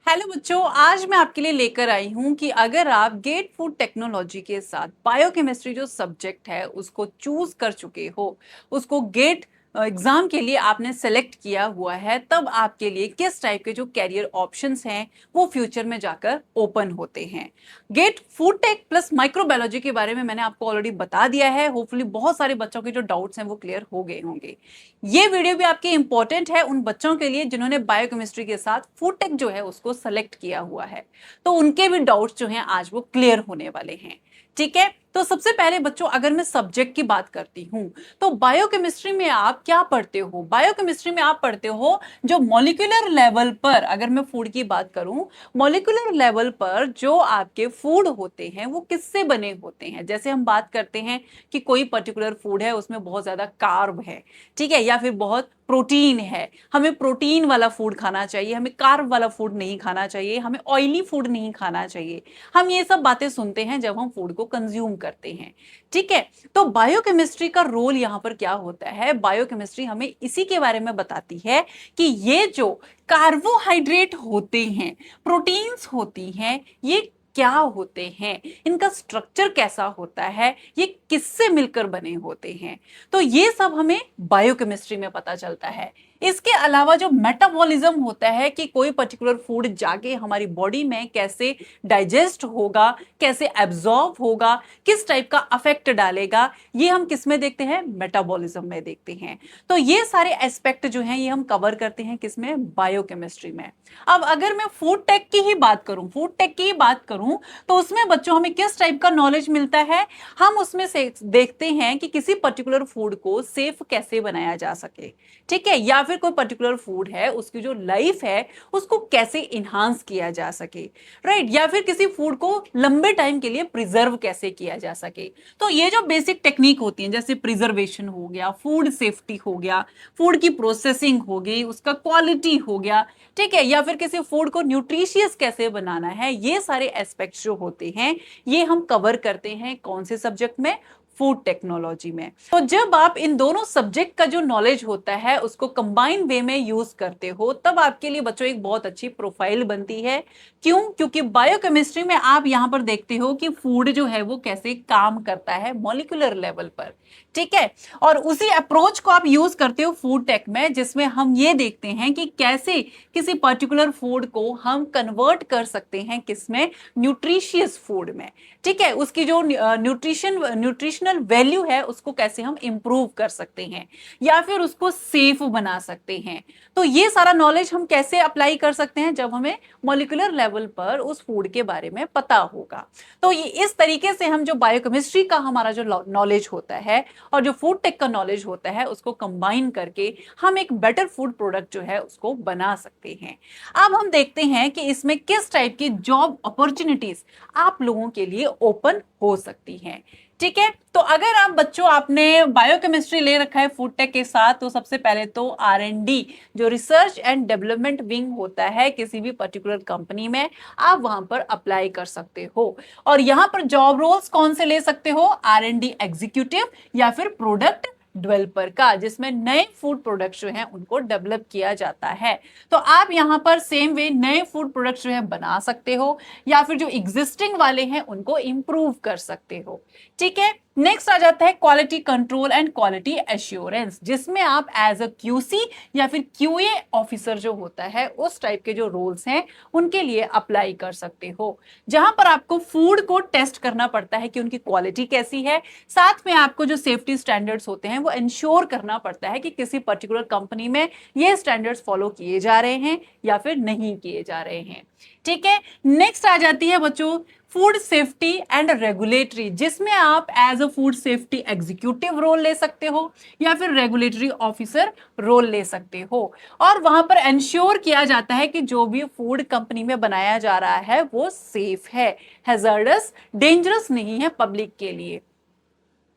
Hello बच्चों, आज मैं आपके लिए लेकर आई हूं कि अगर आप गेट फूड टेक्नोलॉजी के साथ बायोकेमिस्ट्री जो सब्जेक्ट है उसको चूज कर चुके हो, उसको गेट एग्जाम के लिए आपने सेलेक्ट किया हुआ है, तब आपके लिए किस टाइप के जो कैरियर ऑप्शंस हैं वो फ्यूचर में जाकर ओपन होते हैं। Get food tech plus microbiology के बारे में मैंने आपको ऑलरेडी बता दिया है। होपफुली बहुत सारे बच्चों के जो डाउट्स हैं वो क्लियर हो गए होंगे। ये वीडियो भी आपके इंपॉर्टेंट है उन बच्चों के लिए जिन्होंने बायोकेमिस्ट्री के साथ फूड टेक जो है उसको सेलेक्ट किया हुआ है, तो उनके भी डाउट्स जो हैं आज वो क्लियर होने वाले हैं। ठीक है, तो सबसे पहले बच्चों अगर मैं सब्जेक्ट की बात करती हूं तो बायोकेमिस्ट्री में आप क्या पढ़ते हो। बायोकेमिस्ट्री में आप पढ़ते हो जो मॉलिक्यूलर लेवल पर, अगर मैं फूड की बात करूं, मॉलिक्यूलर लेवल पर जो आपके फूड होते हैं वो किससे बने होते हैं। जैसे हम बात करते हैं कि कोई पर्टिकुलर फूड है उसमें बहुत ज्यादा कार्ब है, ठीक है, या फिर बहुत प्रोटीन है, हमें प्रोटीन वाला फूड खाना चाहिए, हमें कार्ब वाला फूड नहीं खाना चाहिए, हमें ऑयली फूड नहीं खाना चाहिए। हम ये सब बातें सुनते हैं जब हम फूड को कंज्यूम करते हैं। ठीक है, तो बायोकेमिस्ट्री का रोल यहां पर क्या होता है। बायोकेमिस्ट्री हमें इसी के बारे में बताती है कि ये जो कार्बोहाइड्रेट होते हैं, प्रोटीन्स होती हैं, ये क्या होते हैं, इनका स्ट्रक्चर कैसा होता है, ये किससे मिलकर बने होते हैं। तो ये सब हमें बायोकेमिस्ट्री में पता चलता है। इसके अलावा जो मेटाबॉलिज्म होता है कि कोई पर्टिकुलर फूड जाके हमारी बॉडी में कैसे डाइजेस्ट होगा, कैसे एब्जॉर्ब होगा, किस टाइप का अफेक्ट डालेगा, ये हम किस में देखते हैं, मेटाबॉलिज्म में देखते हैं। तो ये सारे एस्पेक्ट जो हैं ये हम कवर करते हैं किसमें, बायोकेमिस्ट्री में। अब अगर मैं फूड टेक की ही बात करूं, तो उसमें बच्चों हमें किस टाइप का नॉलेज मिलता है। हम उसमें से देखते हैं कि किसी पर्टिकुलर फूड को सेफ कैसे बनाया जा सके, ठीक है, या फिर कोई पर्टिकुलर फूड है उसकी जो लाइफ है उसको कैसे इन्हांस किया जा सके, राइट, या फिर किसी फूड को लंबे टाइम के लिए प्रिजर्व कैसे किया जा सके। तो ये जो बेसिक टेक्निक होती है, जैसे प्रिजर्वेशन हो गया, फूड सेफ्टी हो गया, फूड की प्रोसेसिंग हो गई, उसका क्वालिटी हो गया, ठीक है, या फिर किसी फूड को न्यूट्रिशियस कैसे बनाना है, ये सारे एस्पेक्ट्स जो होते हैं ये हम कवर करते हैं कौन से सब्जेक्ट में, फूड टेक्नोलॉजी में। तो जब आप इन दोनों सब्जेक्ट का जो नॉलेज होता है उसको कंबाइन वे में यूज करते हो, तब आपके लिए बच्चों एक बहुत अच्छी प्रोफाइल बनती है। क्यों, क्योंकि बायोकेमिस्ट्री में आप यहां पर देखते हो कि फूड जो है वो कैसे काम करता है मॉलिक्यूलर लेवल पर, ठीक है, और उसी अप्रोच को आप यूज करते हो फूड टेक में, जिसमें हम ये देखते हैं कि कैसे किसी पर्टिकुलर फूड को हम कन्वर्ट कर सकते हैं किसमें, न्यूट्रिशियस फूड में, ठीक है, उसकी जो न्यूट्रिशनल वैल्यू है उसको कैसे हम इंप्रूव कर सकते हैं या फिर उसको सेफ बना सकते हैं। तो ये सारा नॉलेज हम कैसे अप्लाई कर सकते हैं, जब हमें मॉलिक्यूलर लेवल पर उस फूड के बारे में पता होगा। तो ये इस तरीके से हम जो बायोकेमिस्ट्री का हमारा जो नॉलेज होता है और जो फूड टेक का नॉलेज होता है उसको कंबाइन करके हम एक बेटर फूड प्रोडक्ट जो है उसको बना सकते हैं। अब हम देखते हैं कि इसमें किस टाइप की जॉब अपॉर्चुनिटीज आप लोगों के लिए ओपन हो सकती हैं। ठीक है, तो अगर आप बच्चों आपने बायोकेमिस्ट्री ले रखा है फूड टेक के साथ, तो सबसे पहले तो R&D जो रिसर्च एंड डेवलपमेंट विंग होता है किसी भी पर्टिकुलर कंपनी में, आप वहां पर अप्लाई कर सकते हो। और यहां पर जॉब रोल्स कौन से ले सकते हो, R&D एग्जीक्यूटिव या फिर प्रोडक्ट डेवलपर का, जिसमें नए फूड प्रोडक्ट्स जो हैं उनको डेवलप किया जाता है। तो आप यहां पर सेम वे नए फूड प्रोडक्ट्स जो है बना सकते हो या फिर जो एग्जिस्टिंग वाले हैं उनको इंप्रूव कर सकते हो। ठीक है, नेक्स्ट आ जाता है quality control and quality assurance, जिसमें आप एज अ क्यूसी या फिर क्यूए ऑफिसर जो होता है उस टाइप के जो रोल्स हैं उनके लिए अप्लाई कर सकते हो, जहां पर आपको फूड को टेस्ट करना पड़ता है कि उनकी क्वालिटी कैसी है, साथ में आपको जो सेफ्टी स्टैंडर्ड्स होते हैं वो इंश्योर करना पड़ता है कि किसी पर्टिकुलर कंपनी में ये स्टैंडर्ड्स फॉलो किए जा रहे हैं या फिर नहीं किए जा रहे हैं। ठीक है, नेक्स्ट आ जाती है बच्चों फूड सेफ्टी एंड रेगुलेटरी, जिसमें आप as a food safety executive role ले सकते हो या फिर रेगुलेटरी ऑफिसर रोल ले सकते हो, और वहां पर इंश्योर किया जाता है कि जो भी फूड कंपनी में बनाया जा रहा है वो सेफ है, हैजर्डस, डेंजरस नहीं है पब्लिक के लिए,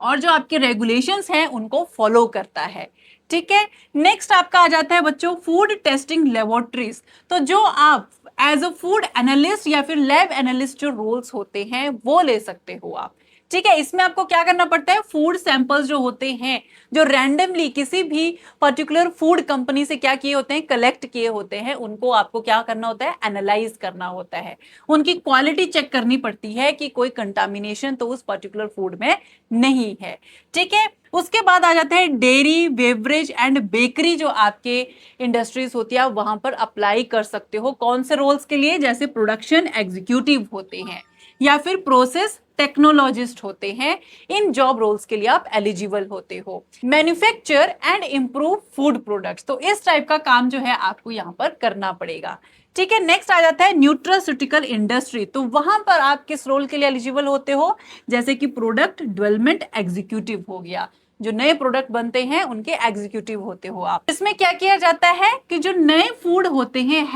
और जो आपके रेगुलेशंस हैं उनको फॉलो करता है। ठीक है, नेक्स्ट आपका आ जाता है बच्चों फूड टेस्टिंग लेबोरेटरीज। तो जो आप एज अ फूड एनालिस्ट या फिर लैब एनालिस्ट जो रोल्स होते हैं वो ले सकते हो आप। ठीक है, इसमें आपको क्या करना पड़ता है, फूड सैंपल्स जो होते हैं, जो रैंडमली किसी भी पर्टिकुलर फूड कंपनी से क्या किए होते हैं, कलेक्ट किए होते हैं, उनको आपको क्या करना होता है, एनालाइज करना होता है, उनकी क्वालिटी चेक करनी पड़ती है कि कोई कंटामिनेशन तो उस पर्टिकुलर फूड में नहीं है। ठीक है, उसके बाद आ जाता है डेयरी, बेवरेज एंड बेकरी, जो आपके इंडस्ट्रीज होती है, वहां पर अप्लाई कर सकते हो। कौन से रोल्स के लिए, जैसे प्रोडक्शन एग्जीक्यूटिव होते हैं या फिर प्रोसेस टेक्नोलॉजिस्ट होते हैं, इन जॉब रोल्स के लिए आप एलिजिबल होते हो। Manufacture and improve food products, तो इस टाइप का काम जो है आपको यहां पर करना पड़ेगा। ठीक है, नेक्स्ट आ जाता है न्यूट्रास्यूटिकल इंडस्ट्री, तो वहां पर आप किस रोल के लिए एलिजिबल होते हो, जैसे कि प्रोडक्ट डेवलपमेंट एग्जीक्यूटिव हो गया, जो नए प्रोडक्ट बनते हैं उनके एग्जीक्यूटिव होते हो आप। इसमें क्या किया जाता है कि जो नए फूड होते हैं,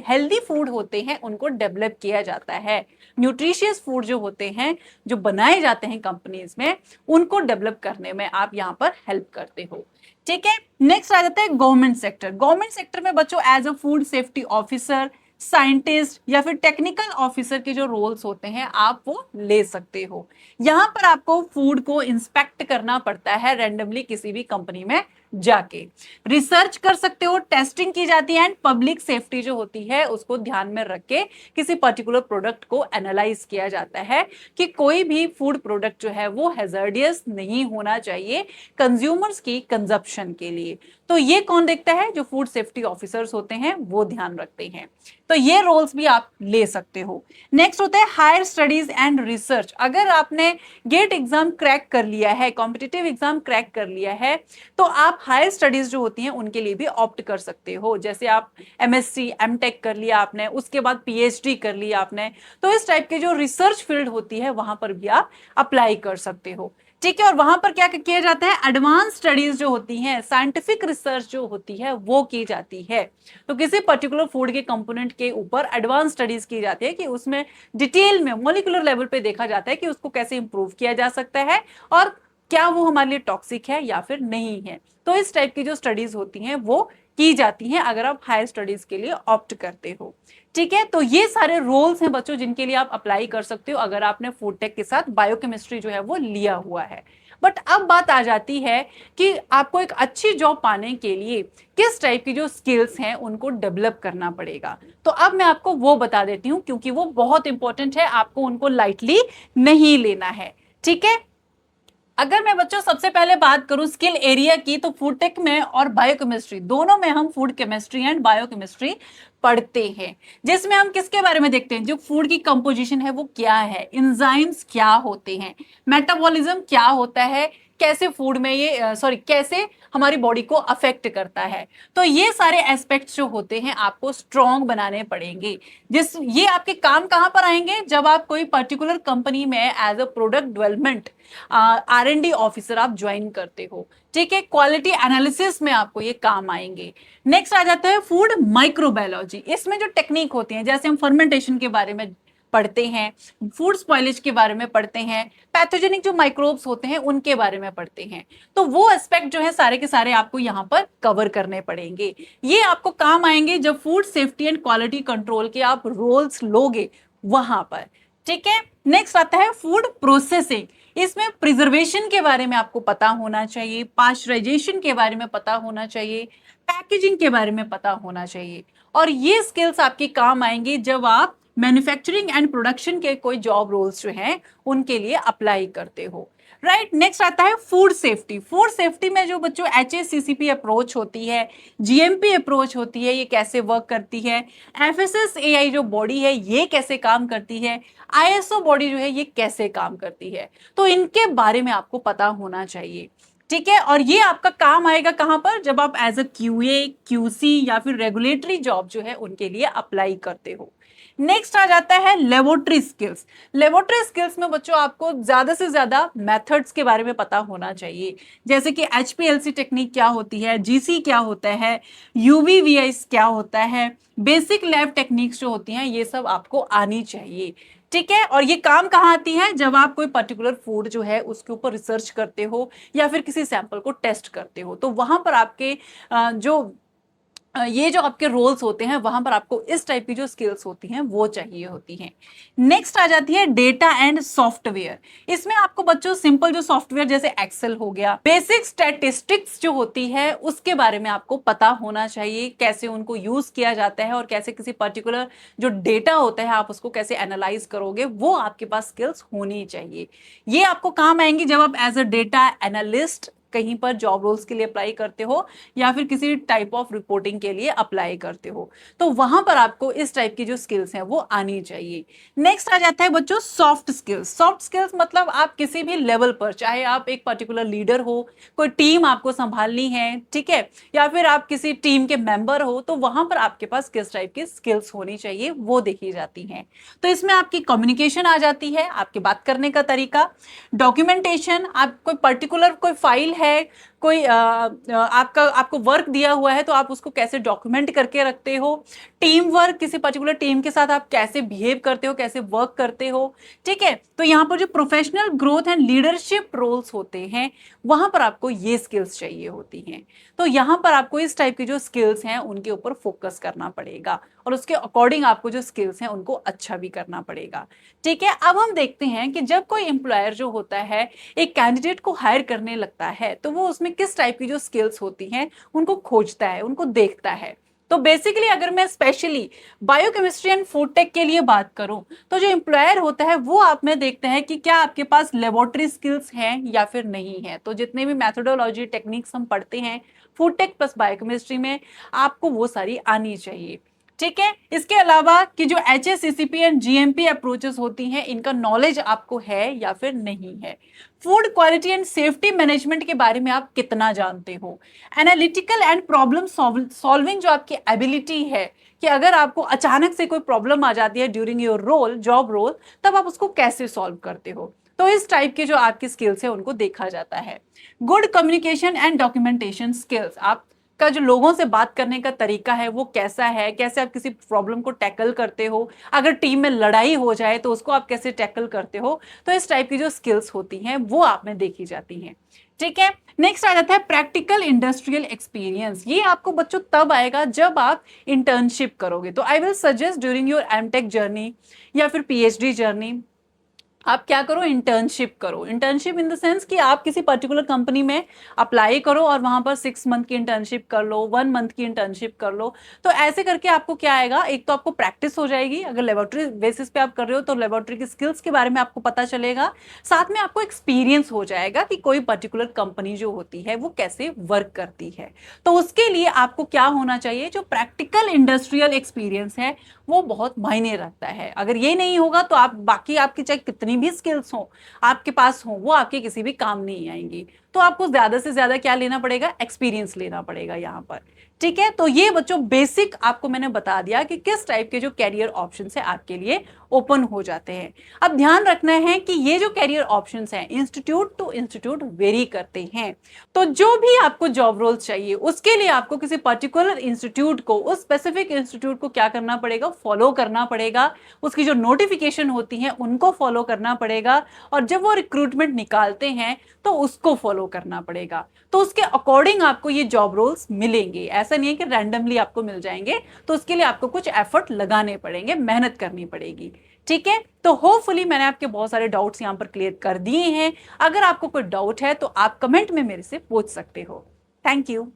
हेल्दी फूड होते हैं, उनको डेवलप किया जाता है। न्यूट्रिशियस फूड जो होते हैं, जो बनाए जाते हैं कंपनीज में, उनको डेवलप करने में आप यहाँ पर हेल्प करते हो। ठीक है, नेक्स्ट आ जाता है गवर्नमेंट सेक्टर। गवर्नमेंट सेक्टर में बच्चों as a food safety officer, scientist या फिर टेक्निकल ऑफिसर के जो रोल्स होते हैं आप वो ले सकते हो। यहां पर आपको फूड को इंस्पेक्ट करना पड़ता है रैंडमली किसी भी कंपनी में जाके, रिसर्च कर सकते हो, टेस्टिंग की जाती है, एंड पब्लिक सेफ्टी जो होती है उसको ध्यान में रख के किसी पर्टिकुलर प्रोडक्ट को एनालाइज किया जाता है कि कोई भी फूड प्रोडक्ट जो है वो हैजर्डियस नहीं होना चाहिए कंज्यूमर्स की कंजप्शन के लिए। तो ये कौन देखता है, जो फूड सेफ्टी ऑफिसर्स होते हैं वो ध्यान रखते हैं। तो ये रोल्स भी आप ले सकते हो। नेक्स्ट होता है हायर स्टडीज एंड रिसर्च। अगर आपने गेट एग्जाम क्रैक कर लिया है, कॉम्पिटिटिव एग्जाम क्रैक कर लिया है, तो आप हायर स्टडीज जो होती हैं उनके लिए भी ऑप्ट कर सकते हो। जैसे आप एमएससी एमटेक कर लिया आपने, उसके बाद पीएचडी कर लिया आपने, तो इस टाइप के जो रिसर्च फील्ड होती है वहां पर भी आप अप्लाई कर सकते हो। ठीक है, और वहां पर क्या किया जाता है, एडवांस स्टडीज जो होती हैं, साइंटिफिक रिसर्च जो होती है वो की जाती है। तो किसी पर्टिकुलर फूड के कंपोनेंट के ऊपर एडवांस स्टडीज की जाती है कि उसमें डिटेल में मॉलिक्यूलर लेवल पे देखा जाता है कि उसको कैसे इंप्रूव किया जा सकता है और क्या वो हमारे लिए टॉक्सिक है या फिर नहीं है। तो इस टाइप की जो स्टडीज होती हैं वो की जाती हैं अगर आप हायर स्टडीज के लिए ऑप्ट करते हो। ठीक है, तो ये सारे रोल्स हैं बच्चों जिनके लिए आप अप्लाई कर सकते हो अगर आपने फूड टेक के साथ बायोकेमिस्ट्री जो है वो लिया हुआ है। बट अब बात आ जाती है कि आपको एक अच्छी जॉब पाने के लिए किस टाइप की जो स्किल्स हैं उनको डेवलप करना पड़ेगा। तो अब मैं आपको वो बता देती हूं क्योंकि वो बहुत इंपॉर्टेंट है, आपको उनको लाइटली नहीं लेना है। ठीक है, अगर मैं बच्चों सबसे पहले बात करूं स्किल एरिया की, तो फूड टेक में और बायोकेमिस्ट्री दोनों में हम फूड केमिस्ट्री एंड बायोकेमिस्ट्री पढ़ते हैं, जिसमें हम किसके बारे में देखते हैं, जो फूड की कंपोजिशन है वो क्या है, एंजाइम्स क्या होते हैं, मेटाबॉलिज्म क्या होता है, कैसे फूड में ये कैसे हमारी बॉडी को अफेक्ट करता है। तो ये सारे एस्पेक्ट्स जो होते हैं आपको स्ट्रॉन्ग बनाने पड़ेंगे। ये आपके काम कहां पर आएंगे, जब आप कोई पर्टिकुलर कंपनी में as a product development R&D officer आप ज्वाइन करते हो। ठीक है, क्वालिटी एनालिसिस में आपको ये काम आएंगे। नेक्स्ट आ जाता है फूड माइक्रोबायोलॉजी। इसमें जो टेक्निक होती है, जैसे हम फर्मेंटेशन के बारे में पढ़ते हैं, फूड स्पॉइलेज के बारे में पढ़ते हैं, पैथोजेनिक जो माइक्रोब्स होते हैं उनके बारे में पढ़ते हैं, तो वो एस्पेक्ट जो है सारे के सारे आपको यहाँ पर कवर करने पड़ेंगे। ये आपको काम आएंगे जब food safety and quality control के आप रोल्स लोगे वहां पर। ठीक है, नेक्स्ट आता है फूड प्रोसेसिंग। इसमें प्रिजर्वेशन के बारे में आपको पता होना चाहिए, पाश्चराइजेशन के बारे में पता होना चाहिए, पैकेजिंग के बारे में पता होना चाहिए, और ये स्किल्स आपके काम आएंगे जब आप मैन्युफैक्चरिंग एंड प्रोडक्शन के कोई जॉब रोल्स जो हैं उनके लिए अप्लाई करते हो। राइट, नेक्स्ट आता है फूड सेफ्टी। फूड सेफ्टी में जो बच्चों HACCP अप्रोच होती है, GMP अप्रोच होती है, ये कैसे वर्क करती है, FSSAI जो बॉडी है ये कैसे काम करती है, ISO बॉडी जो है ये कैसे काम करती है, तो इनके बारे में आपको पता होना चाहिए। ठीक है, और ये आपका काम आएगा कहां पर, जब आप एज अ QA QC या फिर रेगुलेटरी जॉब जो है उनके लिए अप्लाई करते हो। नेक्स्ट आ जाता है लेबोरेटरी स्किल्स। लेबोरेटरी स्किल्स में बच्चों आपको ज्यादा से ज्यादा मेथड्स के बारे में पता होना चाहिए, जैसे कि HPLC टेक्निक क्या होती है, GC क्या होता है, UV-VIS क्या होता है, बेसिक लैब टेक्निक्स जो होती हैं ये सब आपको आनी चाहिए। ठीक है, और ये काम कहाँ आती है, जब आप कोई पर्टिकुलर फूड जो है उसके ऊपर रिसर्च करते हो या फिर किसी सैंपल को टेस्ट करते हो, तो वहां पर आपके जो ये जो आपके रोल्स होते हैं वहां पर आपको इस टाइप की जो स्किल्स होती हैं वो चाहिए होती हैं। नेक्स्ट आ जाती है डेटा एंड सॉफ्टवेयर। इसमें आपको बच्चों सिंपल जो सॉफ्टवेयर जैसे एक्सेल हो गया, बेसिक स्टैटिस्टिक्स जो होती है उसके बारे में आपको पता होना चाहिए, कैसे उनको यूज किया जाता है और कैसे किसी पर्टिकुलर जो डेटा होता है आप उसको कैसे एनालाइज करोगे, वो आपके पास स्किल्स होनी चाहिए। ये आपको काम आएंगी जब आप एज अ डेटा एनालिस्ट कहीं पर जॉब रोल्स के लिए अप्लाई करते हो या फिर किसी टाइप ऑफ रिपोर्टिंग के लिए अप्लाई करते हो, तो वहां पर आपको इस टाइप की जो स्किल्स हैं वो आनी चाहिए। नेक्स्ट आ जाता है बच्चों सॉफ्ट स्किल्स। सॉफ्ट स्किल्स मतलब आप किसी भी लेवल पर, चाहे आप एक पर्टिकुलर लीडर हो, कोई टीम आपको संभालनी है, ठीक है, या फिर आप किसी टीम के मेंबर हो, तो वहां पर आपके पास किस टाइप की स्किल्स होनी चाहिए वो देखी जाती हैं। तो इसमें आपकी कम्युनिकेशन आ जाती है, आपके बात करने का तरीका, डॉक्यूमेंटेशन, आप कोई पर्टिकुलर कोई फाइल है, कोई आपको वर्क दिया हुआ है तो आप उसको कैसे डॉक्यूमेंट करके रखते हो, टीम वर्क, किसी पर्टिकुलर टीम के साथ आप कैसे बिहेव करते हो, कैसे वर्क करते हो, ठीक है। तो यहाँ पर जो professional growth and leadership roles होते हैं वहां पर आपको ये स्किल्स चाहिए होती हैं। तो यहाँ पर आपको इस टाइप की जो स्किल्स हैं उनके ऊपर फोकस करना पड़ेगा और उसके अकॉर्डिंग आपको जो स्किल्स हैं उनको अच्छा भी करना पड़ेगा, ठीक है। अब हम देखते हैं कि जब कोई एम्प्लॉयर जो होता है एक कैंडिडेट को हायर करने लगता है तो वो उसमें किस टाइप की जो स्किल्स होती हैं उनको खोजता है, उनको देखता है। तो बेसिकली अगर मैं specially biochemistry and food tech के लिए बात करूं तो जो एम्प्लॉयर होता है वो आप में देखते हैं कि क्या आपके पास लेबोरेटरी स्किल्स हैं या फिर नहीं है। तो जितने भी मैथोडोलॉजी टेक्निक्स हम पढ़ते हैं फूड टेक प्लस बायोकेमिस्ट्री में, आपको वो सारी आनी चाहिए, ठीक है। इसके अलावा कि जो HACCP एंड GMP अप्रोचेस होती हैं इनका नॉलेज आपको है या फिर नहीं है। Food quality and safety management के बारे में आप कितना जानते हो। एनालिटिकल एंड प्रॉब्लम सॉल्विंग जो आपकी एबिलिटी है कि अगर आपको अचानक से कोई प्रॉब्लम आ जाती है during your role, job role, तब आप उसको कैसे सॉल्व करते हो। तो इस टाइप के जो आपकी स्किल्स है उनको देखा जाता है। Good communication and documentation skills, आप का जो लोगों से बात करने का तरीका है वो कैसा है, कैसे आप किसी प्रॉब्लम को टैकल करते हो, अगर टीम में लड़ाई हो जाए तो उसको आप कैसे टैकल करते हो। तो इस टाइप की जो स्किल्स होती हैं वो आप में देखी जाती हैं, ठीक है। नेक्स्ट आ जाता है प्रैक्टिकल इंडस्ट्रियल एक्सपीरियंस। ये आपको बच्चों तब आएगा जब आप इंटर्नशिप करोगे। तो I will suggest during your M Tech journey या फिर PhD जर्नी आप क्या करो, इंटर्नशिप करो। इंटर्नशिप इन द सेंस कि आप किसी पर्टिकुलर कंपनी में अप्लाई करो और वहां पर 6 मंथ की इंटर्नशिप कर लो, 1 मंथ की इंटर्नशिप कर लो। तो ऐसे करके आपको क्या आएगा, एक तो आपको प्रैक्टिस हो जाएगी, अगर लेबोरेटरी बेसिस पे आप कर रहे हो तो लेबोरेटरी की स्किल्स के बारे में आपको पता चलेगा, साथ में आपको एक्सपीरियंस हो जाएगा कि कोई पर्टिकुलर कंपनी जो होती है वो कैसे वर्क करती है। तो उसके लिए आपको क्या होना चाहिए, जो प्रैक्टिकल इंडस्ट्रियल एक्सपीरियंस है वो बहुत मायने रखता है। अगर ये नहीं होगा तो आप बाकी आपकी चाहे कितनी भी स्किल्स हो आपके पास हो, वो आपके किसी भी काम नहीं आएंगी। तो आपको ज्यादा से ज्यादा क्या लेना पड़ेगा, एक्सपीरियंस लेना पड़ेगा यहाँ पर, ठीक है। तो ये बच्चों बेसिक आपको मैंने बता दिया कि किस टाइप के जो कैरियर ऑप्शंस है आपके लिए ओपन हो जाते हैं। अब ध्यान रखना है कि ये जो कैरियर ऑप्शंस हैं इंस्टीट्यूट टू इंस्टीट्यूट वेरी करते हैं। तो जो भी आपको जॉब रोल चाहिए उसके लिए आपको किसी पर्टिकुलर इंस्टीट्यूट को, उस स्पेसिफिक इंस्टीट्यूट को क्या करना पड़ेगा, फॉलो करना पड़ेगा। उसकी जो नोटिफिकेशन होती है उनको फॉलो करना पड़ेगा और जब वो रिक्रूटमेंट निकालते हैं तो उसको फॉलो करना पड़ेगा। तो उसके अकॉर्डिंग आपको ये जॉब रोल्स मिलेंगे, ऐसा नहीं है कि रैंडमली आपको मिल जाएंगे। तो उसके लिए आपको कुछ एफर्ट लगाने पड़ेंगे, मेहनत करनी पड़ेगी, ठीक है। तो होपफुली मैंने आपके बहुत सारे डाउट्स यहां पर क्लियर कर दिए हैं। अगर आपको कोई डाउट है तो आप कमेंट में मेरे से पूछ सकते हो। Thank you.